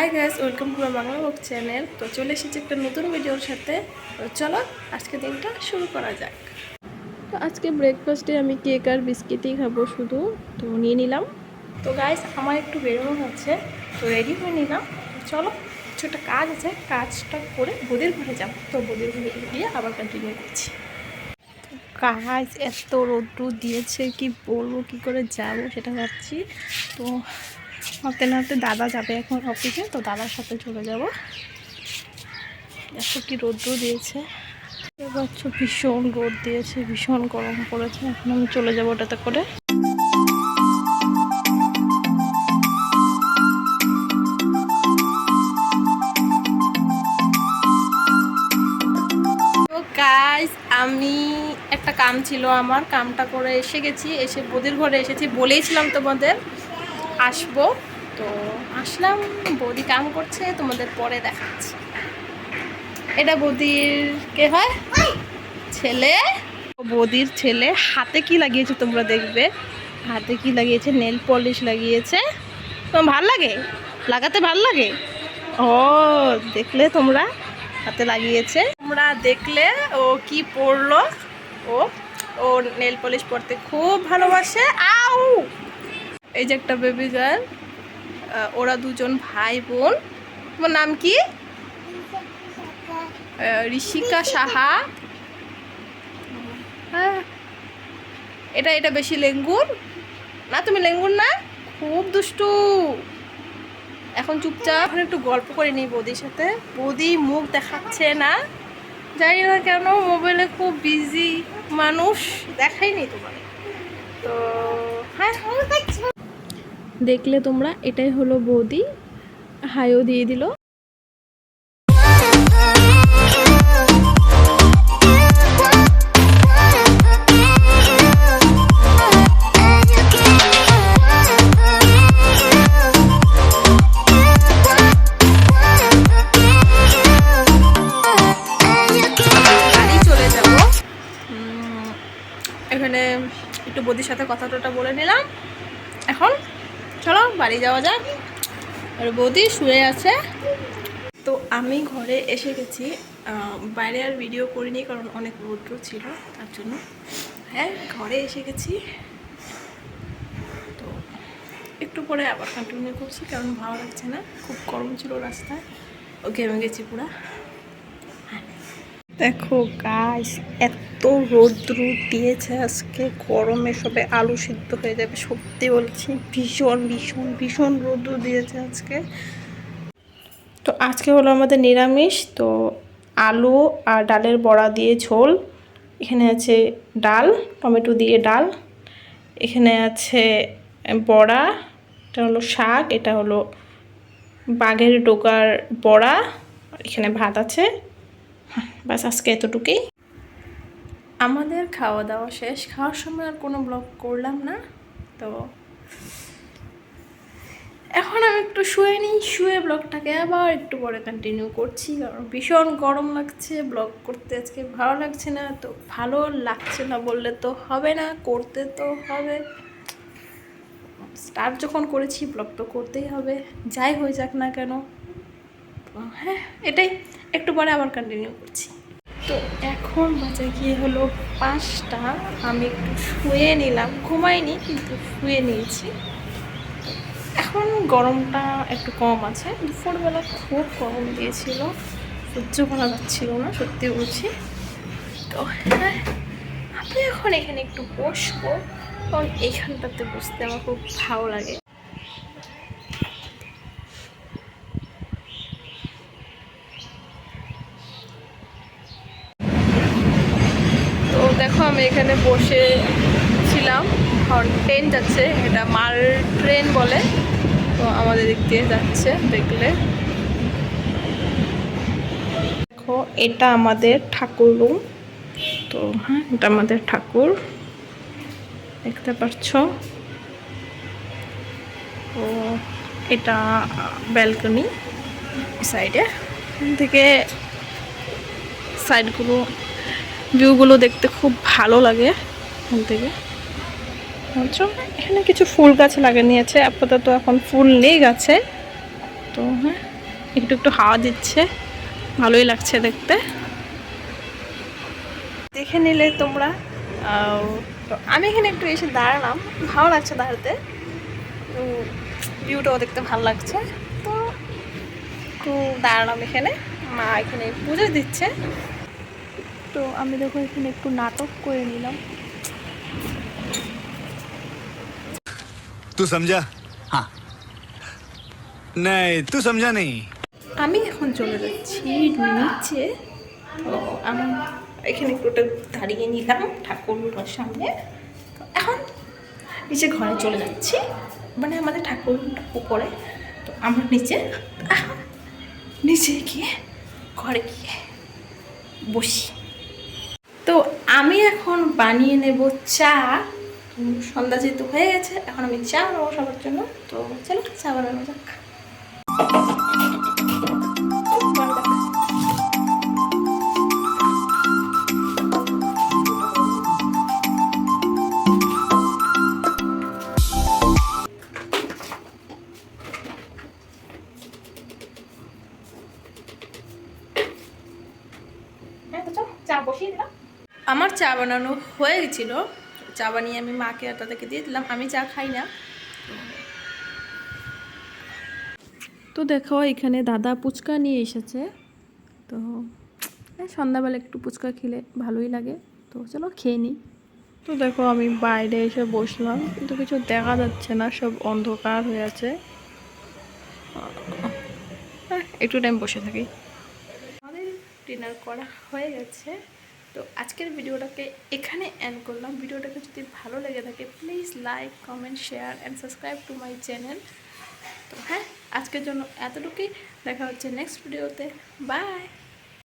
Hi guys, welcome to my Bangla blog channel. তো চলে এসেছি একটা নতুন ভিডিওর সাথে। তো চলো আজকে দিনটা শুরু করা যাক। তো আজকে ব্রেকফাস্টে আমি কেক আর বিস্কিটই খাবো শুধু, তো নিয়ে নিলাম। তো গাইস আমার একটু বেরোনো হচ্ছে, তো রেডি হয়ে নিলাম। চলো, কিছু একটা কাজ আছে, কাজটা করে বদির ঘরে যাবো। তো বদির ঘরে গিয়ে আবার কন্টিনিউ করছি। গাইস এত রোদ্দুর দিয়েছে, কি বলবো, কি করে যাবো সেটা ভাবছি। তো ভাবতে না ভাবতে দাদা যাবে এখন অফিসে, তো দাদার সাথে চলে যাব। এত কি রোদ্দুর দিয়েছে, পাচ্ছ, ভীষণ রোদ দিয়েছে, ভীষণ গরম পড়েছে। এখন আমি চলে যাবো ওটাতে করে। তো গাইস আমি একটা কাম ছিল, আমার কামটা করে এসে গেছি, এসে বদির ঘরে এসেছি। বলেইছিলাম তোমাদের আসবো, তো আসলাম। বৌদি কাম করছে, তোমাদের পরে দেখাচ্ছি। এটা বৌদির কে হয়, ছেলে। বৌদির ছেলে হাতে কি লাগিয়েছে তোমরা দেখবে। হাতে কি লাগিয়েছে, নেল পলিশ লাগিয়েছে। তোমার ভাল লাগে, লাগাতে ভাল লাগে। ও দেখলে তোমরা, হাতে লাগিয়েছে, তোমরা দেখলে ও কি পরলো। ও ও নেল পলিশ পরতে খুব ভালোবাসে। আউ, এই যে একটা বেবি গার্ল, ওরা দুজন ভাই বোন। তোমার নাম কি? ঋষিকা সাহা। হ্যাঁ, এটা বেশি লেঙ্গুর না, তুমি লেঙ্গুর না, খুব দুষ্টু। এখন চুপচাপ একটু গল্প করে নিই বৌদির সাথে। বৌদি মুখ দেখাচ্ছে না, জানি না কেন, মোবাইলে খুব বিজি মানুষ, দেখাইনি তোমার। তো হ্যাঁ, দেখলে তোমরা, এটাই হলো বৌদি, হাইও দিয়ে দিল। এখানে একটু বৌদির সাথে কথা টটা বলে নিলাম। এখন চলো বাড়ি যাওয়া যাক। আর বৌদি শুয়ে আছে। তো আমি ঘরে এসে গেছি, বাইরে আর ভিডিও করিনি কারণ অনেক রৌদ্র ছিল তার জন্য। হ্যাঁ, ঘরে এসে গেছি। তো একটু পরে আবার কন্টিনিউ করছি কারণ ভালো লাগছে না, খুব গরম ছিল রাস্তায়, ও ঘেমে গেছি পুরা। দেখো গাইস, এত রৌদ্র দিয়েছে আজকে, গরমে সবে আলু সিদ্ধ হয়ে যাবে, সত্যি বলছি। ভীষণ ভীষণ ভীষণ রৌদ্র দিয়েছে আজকে। তো আজকে হলো আমাদের নিরামিষ। তো আলু আর ডালের বড়া দিয়ে ঝোল, এখানে আছে ডাল, টমেটো দিয়ে ডাল, এখানে আছে বড়া, এটা হলো শাক, এটা হলো বাঘের ডোকার বড়া, এখানে ভাত আছে। বাস আজকে এতটুকুই। আমাদের খাওয়া দাওয়া শেষ, খাওয়ার সময় আর কোনো ব্লগ করলাম না। তো এখন আমি একটু শুয়ে নিই, শুয়ে ব্লগটাকে আবার একটু পরে কন্টিনিউ করছি কারণ ভীষণ গরম লাগছে, ব্লগ করতে আজকে ভালো লাগছে না। তো ভালো লাগছে না বললে তো হবে না, করতে তো হবে। স্টার্ট যখন করেছি ব্লগ তো করতেই হবে, যাই হয়ে যাক না কেন। হ্যাঁ, এটাই, একটু পরে আবার কন্টিনিউ করছি। তো এখন বাজে গিয়ে হলো 5টা। আমি একটু শুয়ে নিলাম, ঘুমাইনি কিন্তু শুয়ে নিয়েছি। এখন গরমটা একটু কম আছে, দুপুরবেলা খুব গরম দিয়েছিল, সহ্য করা যাচ্ছিল না, সত্যি বলছি। তো হ্যাঁ, আমি এখন এখানে একটু বসবো কারণ এইখানটাতে বসতে আমার খুব ভালো লাগে। তো দেখো আমি এখানে বসেছিলাম, ট্রেন যাচ্ছে, এটা মাল ট্রেন বলে। তো আমাদের দিক দিয়ে যাচ্ছে, দেখলে দেখো, এটা আমাদের ঠাকুর রুম। তো হ্যাঁ, এটা আমাদের ঠাকুর, দেখতে পাচ্ছ। তো এটা ব্যালকনি, সাইডে থেকে সাইডগুলো, ভিউগুলো দেখতে খুব ভালো লাগে এখান থেকে। এখানে কিছু ফুল গাছ লাগিয়ে নিয়েছে, আপাতত এখন ফুল নেই গাছে। তো হ্যাঁ, একটু একটু হাওয়া দিচ্ছে, ভালোই লাগছে দেখতে। দেখে নিলে তোমরা। তো আমি এখানে একটু এসে দাঁড়ালাম, ভালো লাগছে দাঁড়াতে, ভিউটাও দেখতে ভালো লাগছে। তো একটু দাঁড়ালাম এখানে, মা এখানে পুজো দিচ্ছে। তো আমি দেখো এখানে একটু নাটক করে নিলাম। तू समझा? हाँ नहीं तू समझा नहीं। আমি এখন চলে যাচ্ছি নিচে। তো আমি এখানে একটুটা দাঁড়িয়ে নিলাম ঠাকুরটার সামনে। তো এখন নিচে ঘরে চলে যাচ্ছি, মানে আমাদের ঠাকুরটা উপরে, তো আমরা নিচে, এখন নিচে গিয়ে ঘরে গিয়ে বসি। তো আমি এখন বানিয়ে নেব চা। সন্ধ্যা যেহেতু হয়ে গেছে, এখন আমি চা নেবো সবার জন্য। তো চলো চা বানানো যাক। চা বসিয়ে দিলাম। আমার চা বানানো হয়ে গেছিলো। চা বানিয়ে আমি মাকে আর তাদেরকে দিয়ে দিলাম, আমি চা খাই না। তো দেখো এখানে দাদা ফুচকা নিয়ে এসেছে। তো সন্ধ্যাবেলা একটু ফুচকা খেলে ভালোই লাগে, তো চলো খেয়ে নিই। তো দেখো আমি বাইরে এসে বসলাম, কিন্তু কিছু দেখা যাচ্ছে না, সব অন্ধকার হয়ে আছে। একটু টাইম বসে থাকি। আমাদের ডিনার করা হয়ে গেছে। তো আজকের ভিডিওটাকে এখানে এন্ড করলাম। ভিডিওটাকে যদি ভালো লেগে থাকে please like, comment, share and subscribe to my channel. তো হ্যাঁ, আজকের জন্য এতটুকুই। দেখা হচ্ছে নেক্সট ভিডিওতে। বাই।